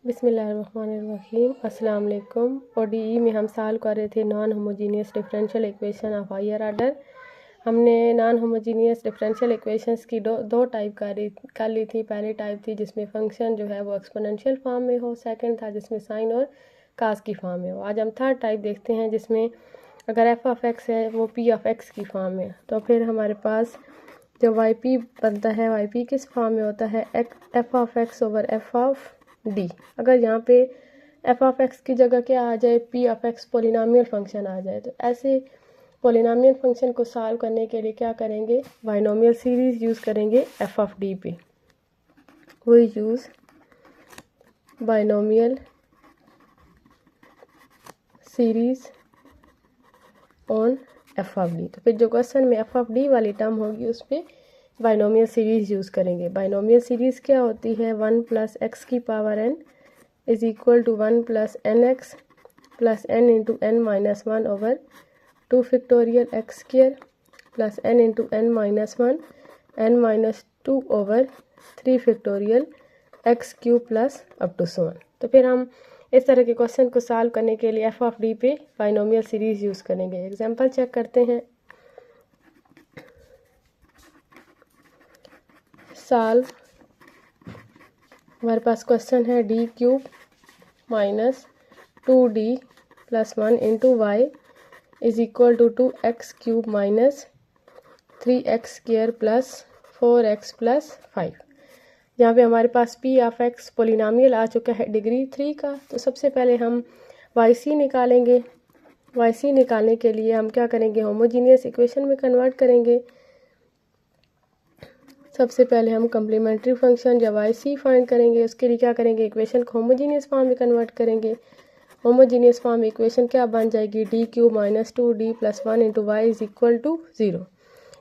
बिस्मिल्लाहिर्रहमानिर्रहीम अस्सलाम वालेकुम। ODE में हम सॉल्व कर रहे थे non homogeneous differential equation of higher order. हमने नॉन होमोजीनियस डिफरेंशियल इक्वेशंस की दो टाइप कर ली थी। पहली टाइप थी जिसमें फंक्शन जो है वो एक्सपोनेंशियल फॉर्म में हो, सेकंड था जिसमें साइन और कास की फॉर्म में हो। आज हम थर्ड टाइप देखते हैं जिसमें अगर एफ ऑफ एक्स है वो पी ऑफ एक्स की फॉर्म में, तो फिर हमारे पास जो वाई पी बनता है, वाई पी किस फॉर्म में होता है, F of x over F of D. अगर यहाँ पे एफ ऑफ एक्स की जगह क्या आ जाए, P of x polynomial function आ जाए, तो ऐसे पोलिनोमियल फंक्शन को सॉल्व करने के लिए क्या करेंगे, बाइनोमियल सीरीज यूज़ करेंगे एफ ऑफ डी पे। We use binomial series on F of D. तो फिर जो क्वेश्चन में एफ ऑफ डी वाली टर्म होगी उस पर बाइनोमियल सीरीज यूज़ करेंगे। बाइनोमियल सीरीज क्या होती है, 1 + x की power n is equal to 1 + nx plus n into n minus 1 over 2 factorial x square plus n into n minus 1 n minus 2 over 3 factorial x cube plus up to 1। तो फिर हम इस तरह के क्वेश्चन को solve करने के लिए एफ ऑफ डी पे बाइनोमियल सीरीज यूज़ करेंगे। एग्जांपल चेक करते हैं। सॉल्व, हमारे पास क्वेश्चन है D cube minus 2d plus 1 into Y is equal to 2x cube minus 3x square plus 4x plus 5। यहाँ पे हमारे पास p ऑफ x पोलिनोमियल आ चुका है डिग्री 3 का। तो सबसे पहले हम yc निकालेंगे। yc निकालने के लिए हम क्या करेंगे, होमोजीनियस इक्वेशन में कन्वर्ट करेंगे। सबसे पहले हम कम्प्लीमेंट्री फंक्शन जब yc फाइंड करेंगे उसके लिए क्या करेंगे, इक्वेशन को होमोजीनियस फॉर्म में कन्वर्ट करेंगे। होमोजीनियस फॉर्म में इक्वेशन क्या बन जाएगी, D cube minus 2d plus 1 into Y is equal to 0।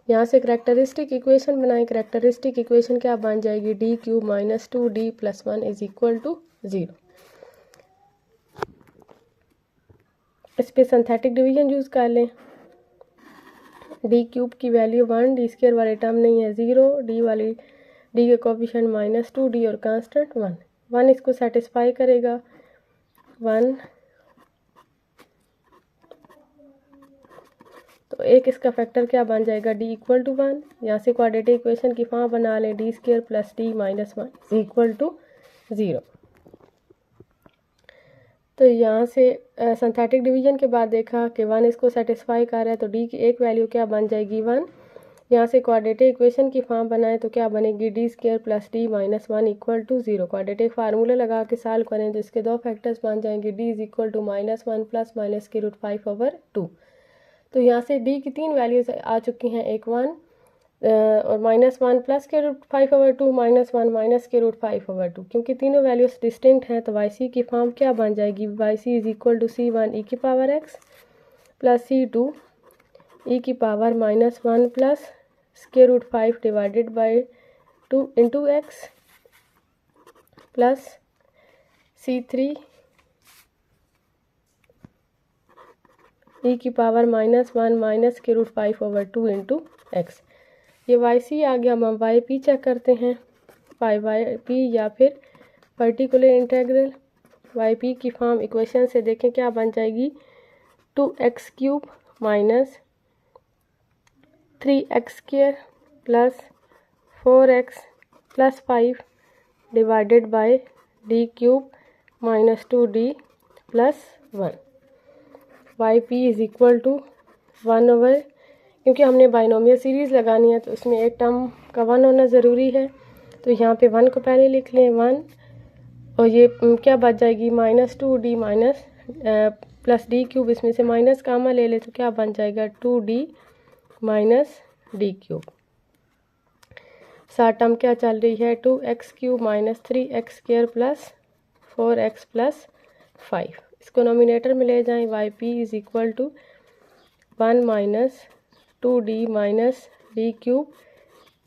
यहाँ से करेक्टरिस्टिक इक्वेशन बनाएं। करेक्टरिस्टिक इक्वेशन क्या बन जाएगी, D cube minus 2d plus 1 is equal to 0। इस पर सिंथेटिक डिवीजन यूज़ कर लें। डी क्यूब की वैल्यू 1, डी स्क्वायर वाले टर्म नहीं है 0, डी के कोफिशिएंट माइनस 2d और कांस्टेंट 1 इसको सेटिस्फाई करेगा 1। तो एक इसका फैक्टर क्या बन जाएगा, d इक्वल टू 1। यहाँ से क्वाड्रेटिक इक्वेशन की फॉर्म बना लें, D square plus d minus 1 is equal to 0। तो यहाँ से सिंथेटिक डिवीजन के बाद देखा कि 1 इसको सेटिस्फाई कर रहा है, तो d की एक वैल्यू क्या बन जाएगी 1। यहाँ से क्वाड्रेटिक इक्वेशन की फॉर्म बनाए तो क्या बनेगी, D square plus d minus 1 equal to 0। Quadratic formula लगा के सॉल्व करें तो इसके दो फैक्टर्स बन जाएंगे, d is equal to minus 1 plus minus के रूट 5 ओवर 2। तो यहाँ से d की 3 वैल्यूज आ चुकी हैं, एक 1 और माइनस 1 प्लस के रूट 5 ओवर 2 माइनस 1 माइनस के रूट 5 ओवर 2। क्योंकि तीनों वैल्यूज डिस्टिंक्ट हैं तो yc की फॉर्म क्या बन जाएगी, yc is equal to c1 e की power x plus c2 e की power minus 1 plus square root 5 divided by 2 into X plus c3 e की पावर माइनस 1 माइनस के रूट 5 ओवर 2 इंटू एक्स। ये yc आ गया। हम yp check करते हैं, yp या फिर पर्टिकुलर इंटीग्रल yp की फॉर्म इक्वेशन से देखें क्या बन जाएगी, 2x cube minus 3x square plus 4x plus 5 divided by d cube minus 2d plus 1। yp is equal to 1 over, क्योंकि हमने बाइनोमियल सीरीज़ लगानी है तो उसमें एक टर्म का 1 होना ज़रूरी है। तो यहाँ पे 1 को पहले लिख लें 1, और ये क्या बच जाएगी minus 2d minus plus d cube, इसमें से माइनस कामा ले ले तो क्या बन जाएगा 2d माइनस d क्यूब। साथ टर्म क्या चल रही है, 2x cube minus 3x square plus 4x plus 5। इसको नोमिनेटर में ले जाएं, yp is equal to 1 minus 2d minus d cube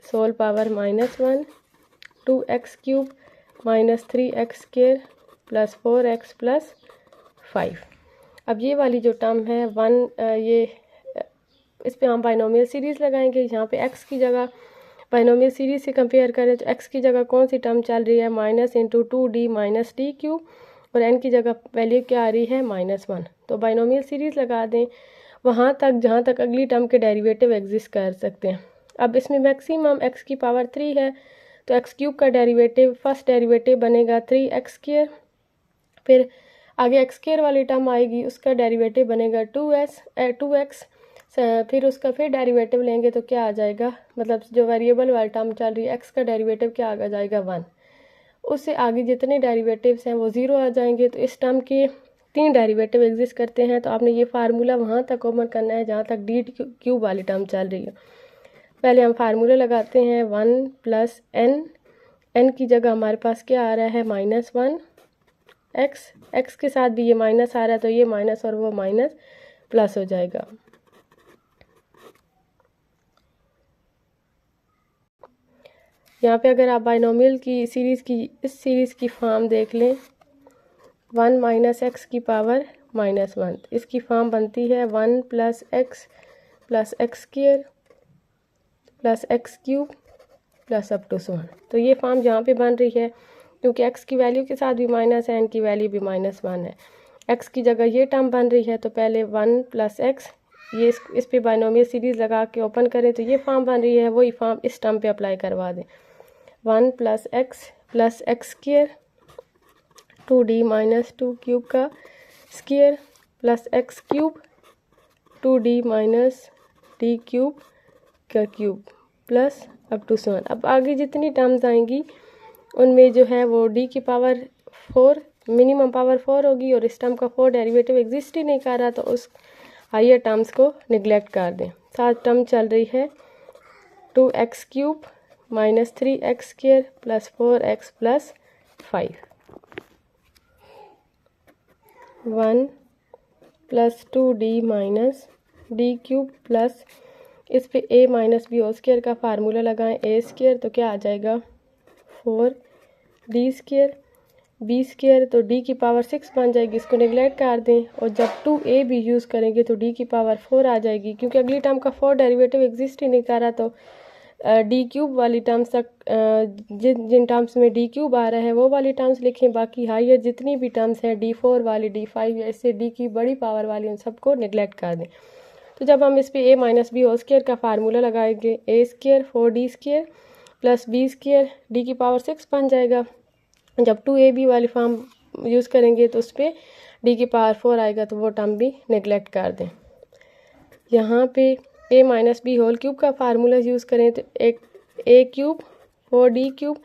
whole power minus 1, 2x cube minus 3x square plus 4x plus 5। अब ये वाली जो टर्म है 1, ये इस पे हम बाइनोमियल सीरीज़ लगाएंगे। यहाँ पे x की जगह बाइनोमियल सीरीज से कंपेयर करें तो x की जगह कौन सी टर्म चल रही है, minus into 2d minus D cube, और n की जगह वैल्यू क्या आ रही है, -1। तो बाइनोमियल सीरीज लगा दें वहाँ तक जहाँ तक अगली टर्म के डेरिवेटिव एग्जिस्ट कर सकते हैं। अब इसमें मैक्सिमम x की पावर 3 है, तो x क्यूब का डेरिवेटिव फर्स्ट डेरिवेटिव बनेगा 3x², फिर आगे x² वाली टर्म आएगी, उसका डेरिवेटिव बनेगा 2x, फिर उसका फिर डेरिवेटिव लेंगे तो क्या आ जाएगा, मतलब जो वेरिएबल वाली टर्म चल रही है x का डेरिवेटिव क्या आ जाएगा 1। उससे आगे जितने डेरिवेटिव्स हैं वो 0 आ जाएंगे। तो इस टर्म के 3 डेरिवेटिव एग्जिस्ट करते हैं, तो आपने ये फार्मूला वहाँ तक कॉमन करना है जहाँ तक डी क्यूब वाली टर्म चल रही है। पहले हम फार्मूला लगाते हैं 1 + n की जगह हमारे पास क्या आ रहा है, -1, x के साथ भी ये माइनस आ रहा है, तो ये माइनस और वो माइनस प्लस हो जाएगा। यहाँ पे अगर आप बाइनोमियल की सीरीज़ की इस सीरीज़ की फॉर्म देख लें, 1 - x की पावर -1, इसकी फॉर्म बनती है 1 + x + x² + x³ + up to 1। तो ये फॉर्म जहाँ पे बन रही है, क्योंकि x की वैल्यू के साथ भी माइनस है, n की वैल्यू भी -1 है, x की जगह ये टर्म बन रही है, तो पहले 1 + x, ये इस पे बाइनोमियल सीरीज़ लगा के ओपन करें तो ये फॉर्म बन रही है, वही फॉर्म इस टर्म पे अप्लाई करवा दें। 1 + x + x² 2d - 2 क्यूब का square + x³ 2d - d cube का क्यूब प्लस अप टू 1। अब आगे जितनी टर्म्स आएंगी उनमें जो है वो d की पावर 4 मिनिमम पावर 4 होगी, और इस टर्म का 4 डेरिवेटिव एग्जिस्ट ही नहीं कर रहा, तो उस हायर टर्म्स को निगलेक्ट कर दें। साथ टर्म चल रही है 2x³ - 3x² + 4x + 5, 1 + 2d - d cube plus इस पे a - b² का फार्मूला लगाएं, a² तो क्या आ जाएगा 4d², b² तो d की पावर 6 बन जाएगी, इसको निगलेक्ट कर दें, और जब 2a भी यूज़ करेंगे तो d की पावर 4 आ जाएगी, क्योंकि अगली टर्म का 4 डेरिवेटिव एग्जिस्ट ही नहीं कर रहा, तो डी क्यूब वाली टर्म्स तक जिन टर्म्स में डी क्यूब आ रहा है वो वाली टर्म्स लिखें, बाकी हायर जितनी भी टर्म्स हैं d4 वाली, d5 या इससे डी की बड़ी पावर वाली, उन सबको निगलेक्ट कर दें। तो जब हम इस पे a - b² का फार्मूला लगाएंगे, a² 4d² + b² d की पावर 6 बन जाएगा। जब 2ab वाली फॉर्म यूज़ करेंगे तो उस पर d की पावर 4 आएगा, तो वो टर्म भी निगलेक्ट कर दें। यहाँ पे a - b³ का फार्मूला यूज़ करें तो एक a³ 4d³,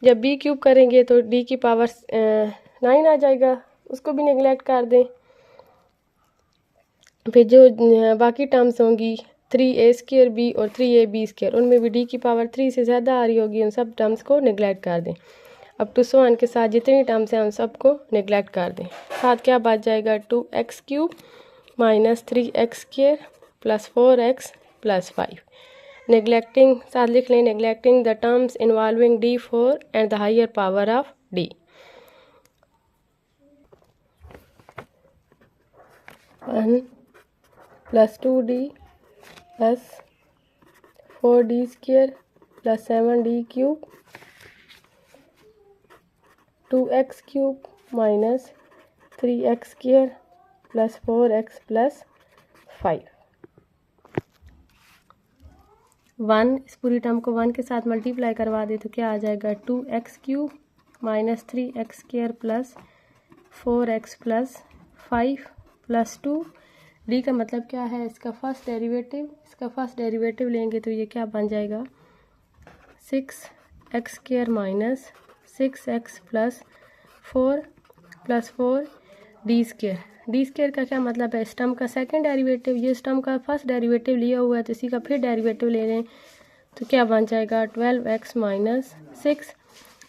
जब b³ करेंगे तो d की पावर 9 आ जाएगा, उसको भी निगलेक्ट कर दें। फिर जो बाकी टर्म्स होंगी 3a² और 3ab², उनमें भी d की पावर 3 से ज़्यादा आ रही होगी, उन सब टर्म्स को निगलेक्ट कर दें। अप टू 1 के साथ जितनी टर्म्स हैं उन सबको निगलेक्ट कर दें। साथ क्या बच जाएगा 2x³ - 3x² + 4x + 5। नेगलेक्टिंग साथ लिख लें, neglecting the terms involving d4 and the higher power of d। 1 + 2d + 4d² + 7d³ 2x³ - 3x² + 4x + 5। 1 इस पूरी टर्म को 1 के साथ मल्टीप्लाई करवा दे तो क्या आ जाएगा 2x³ - 3x² + 4x + 5 + 2। d का मतलब क्या है, इसका फर्स्ट डेरिवेटिव लेंगे तो ये क्या बन जाएगा 6x² - 6x + 4 + 4 d² का क्या मतलब है, इस टर्म का सेकंड डेरिवेटिव, ये इस टर्म का फर्स्ट डेरिवेटिव लिया हुआ है, तो इसी का फिर डेरिवेटिव ले लें तो क्या बन जाएगा 12x - 6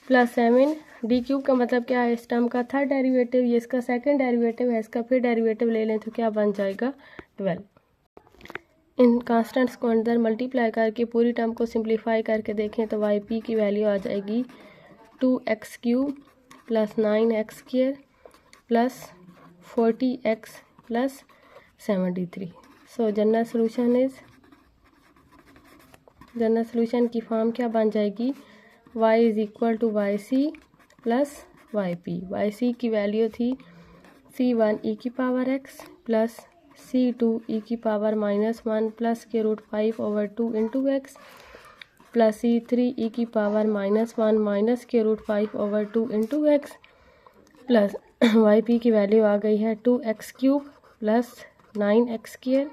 + 7 d³ का मतलब क्या है, इस टर्म का थर्ड डेरिवेटिव, ये इसका सेकंड डेरिवेटिव है, इसका फिर डेरिवेटिव ले लें तो क्या बन जाएगा 12। इन कांस्टेंट्स को अंदर मल्टीप्लाई करके पूरी टर्म को सिंप्लीफाई करके देखें तो yp की वैल्यू आ जाएगी 2x³ + 9x² + 40x + 73। So general solution is general solution की फॉर्म क्या बन जाएगी, y is equal to Y C plus Y P. Y C की वैल्यू थी c1 e की power x plus c2 e की पावर -1 प्लस के root 5/2 into X plus c3 e की पावर -1 माइनस के root 5/2 into X plus Y P की value आ गई है 2x³ plus 9x²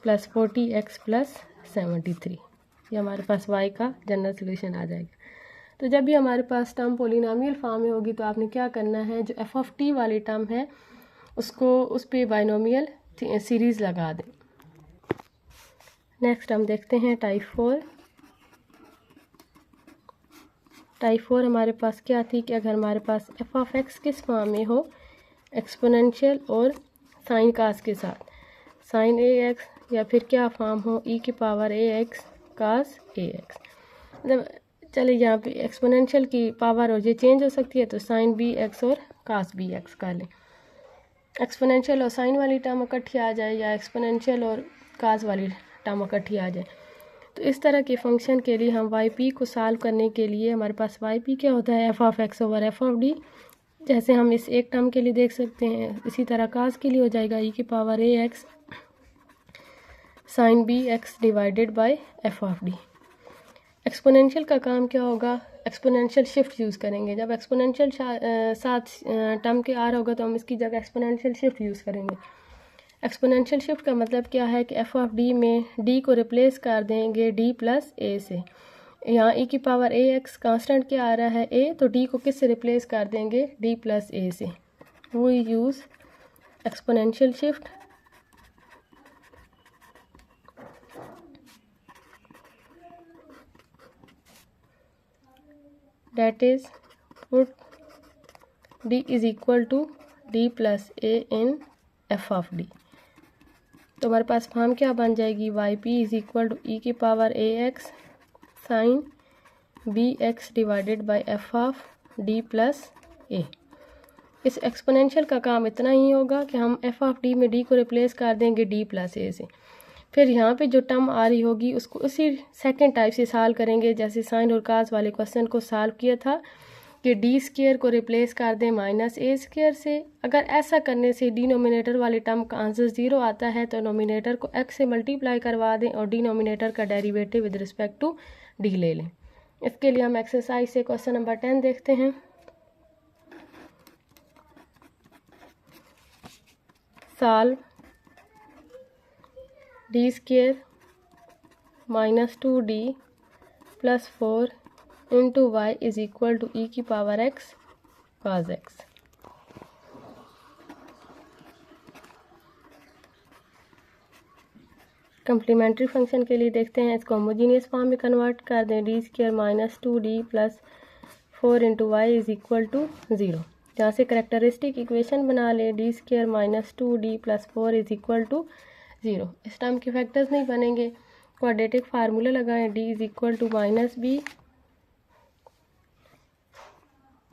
plus 40x plus 73। ये हमारे पास y का जनरल सोल्यूशन आ जाएगा। तो जब भी हमारे पास टर्म पोलिनोमियल फॉर्म में होगी तो आपने क्या करना है, जो एफ ऑफ टी वाली टर्म है उसको उस पर बाइनोमियल सीरीज़ लगा दें। नेक्स्ट हम देखते हैं टाइप 4। टाइप 4 हमारे पास क्या थी कि अगर हमारे पास एफ ऑफ एक्स किस फॉर्म में हो, एक्सपोनेंशियल और साइन कास के साथ, साइन ए एक्स या फिर क्या फॉर्म हो ई की पावर ए एक्स कास ए एक्स। मतलब चलिए यहाँ पे एक्सपोनेंशियल की पावर और ये चेंज हो सकती है तो साइन बी एक्स और कास बी एक्स कर लें। एक्सपोनेंशियल और साइन वाली टर्म इकट्ठी आ जाए या एक्सपोनेंशियल और कास वाली टर्म इकट्ठी आ जाए। तो इस तरह के फंक्शन के लिए हम वाई पी को सॉल्व करने के लिए हमारे पास वाई पी क्या होता है, F of x over F of D. जैसे हम इस एक टर्म के लिए देख सकते हैं, इसी तरह कास के लिए हो जाएगा ई की power A x sine B x divided by F of D. Exponential का काम क्या होगा, एक्सपोनेंशियल शिफ्ट यूज़ करेंगे। जब एक्सपोनेंशियल साथ टर्म के आ रहा होगा तो हम इसकी जगह एक्सपोनेंशियल शिफ्ट यूज़ करेंगे। एक्सपोनेंशियल शिफ्ट का मतलब क्या है कि एफ ऑफ डी में डी को रिप्लेस कर देंगे डी प्लस ए से। यहाँ ई की पावर ए एक्स कांस्टेंट क्या आ रहा है ए, तो डी को किस से रिप्लेस कर देंगे डी प्लस ए से। We use exponential shift that is put d is equal to d plus a in f of d। तो हमारे पास फॉर्म क्या बन जाएगी, y P is equal to e की power A x sine B x divided by F of d plus a. इस exponential का काम इतना ही होगा कि हम एफ ऑफ डी में डी को रिप्लेस कर देंगे डी प्लस ए से। फिर यहाँ पे जो टर्म आ रही होगी उसको उसी सेकंड टाइप से सॉल्व करेंगे जैसे साइन और कास वाले क्वेश्चन को सॉल्व किया था कि डी स्क्वायर को रिप्लेस कर दें माइनस ए स्क्वायर से। अगर ऐसा करने से डिनोमिनेटर वाले टर्म का आंसर 0 आता है तो नोमिनेटर को x से मल्टीप्लाई करवा दें और डिनोमिनेटर का derivative with respect to D ले लें। इसके लिए हम एक्सरसाइज से क्वेश्चन नंबर 10 देखते हैं। Solve d square minus 2d plus 4 into Y is equal to e की power x cos x. Complementary function के लिए देखते हैं, इसको होमोजीनियस फॉर्म में कन्वर्ट कर दें। D square minus 2d plus 4 into Y is equal to 0। जहाँ से करेक्टरिस्टिक इक्वेशन बना लें, D square minus 2d plus 4 is equal to 0। इस टर्म के फैक्टर्स नहीं बनेंगे, क्वाड्रेटिक फार्मूला लगाएं। D is equal to minus B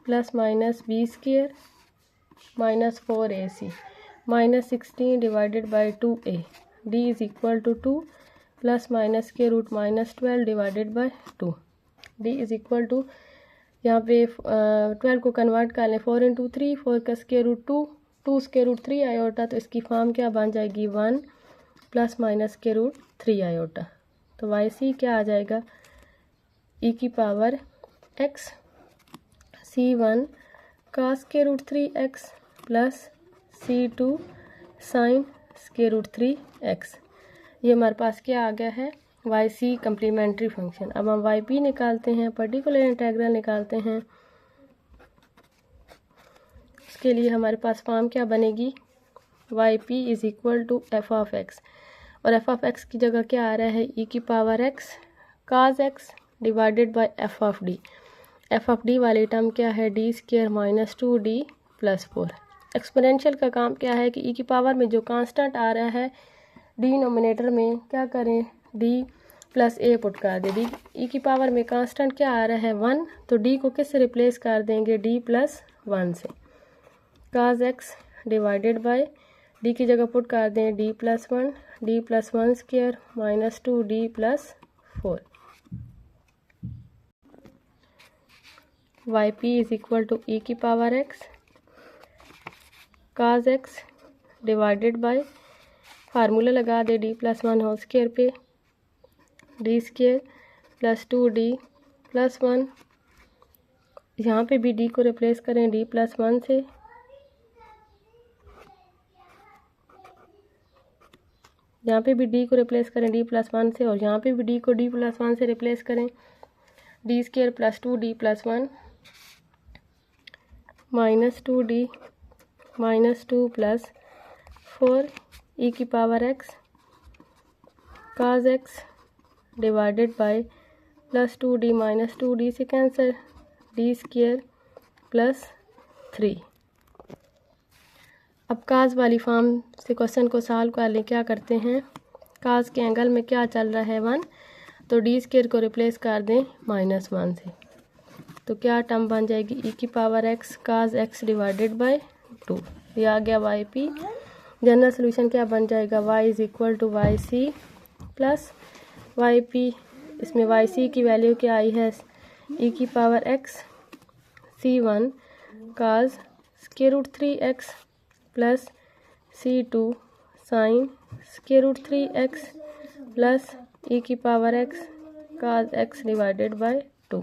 plus minus B square minus 4ac minus 16 divided by 2a। D is equal to 2 plus minus के root minus 12 divided by 2। D is equal to यहाँ पे 12 को convert कर लें, 4 into 3, 4 का square root 2, 2 square root 3 iota. तो इसकी फॉर्म क्या बन जाएगी 1 प्लस माइनस के रूट 3 आयोटा। तो वाई सी क्या आ जाएगा, ई की पावर एक्स c1 cos के root 3x plus c2 sine के रूट 3x। ये हमारे पास क्या आ गया है, वाई सी कम्प्लीमेंट्री फंक्शन। अब हम वाई पी निकालते हैं, पर्टिकुलर इंटेग्रल निकालते हैं। इसके लिए हमारे पास फॉर्म क्या बनेगी, Y P is equal to F of X, और एफ ऑफ एक्स की जगह क्या आ रहा है ई की power x cos x divided by F of D. F of D वाली टर्म क्या है, डी square minus 2d plus 4। Exponential का काम क्या है कि ई की पावर में जो कांस्टेंट आ रहा है डिनोमिनेटर में क्या करें, डी प्लस ए पुट कर दे। डी ई की पावर में कांस्टेंट क्या आ रहा है 1, तो डी को किस से रिप्लेस कर देंगे डी प्लस 1 से। Cos x divided by d की जगह पुट कर दें d plus 1 square minus 2d plus 4। Y P is equal to e की power x cos x divided by formula लगा दे d plus one whole square पे d square plus 2d plus 1, यहाँ पे भी डी को रिप्लेस करें D plus 1 से, यहाँ पे भी डी को रिप्लेस करें डी प्लस 1 से, और यहाँ पे भी डी को डी प्लस 1 से रिप्लेस करें D square plus 2d plus 1 minus 2d minus 2 plus 4 ई की power x cos x divided bye plus 2d minus 2d से कैंसिल डी स्क्वायर प्लस 3। अब काज वाली फॉर्म से क्वेश्चन को सॉल्व कर लें। क्या करते हैं, काज के एंगल में क्या चल रहा है 1, तो डी स्क्वायर को रिप्लेस कर दें -1 से, तो क्या टर्म बन जाएगी ई की power x cos x divided by 2, ये आ गया वाई पी। जनरल सोल्यूशन क्या बन जाएगा, y is equal to Y C plus Y P, इसमें वाई सी की वैल्यू क्या आई है ई की power x C1 cos square root 3x plus C2 sine square root 3x plus e की power x cos x divided by 2।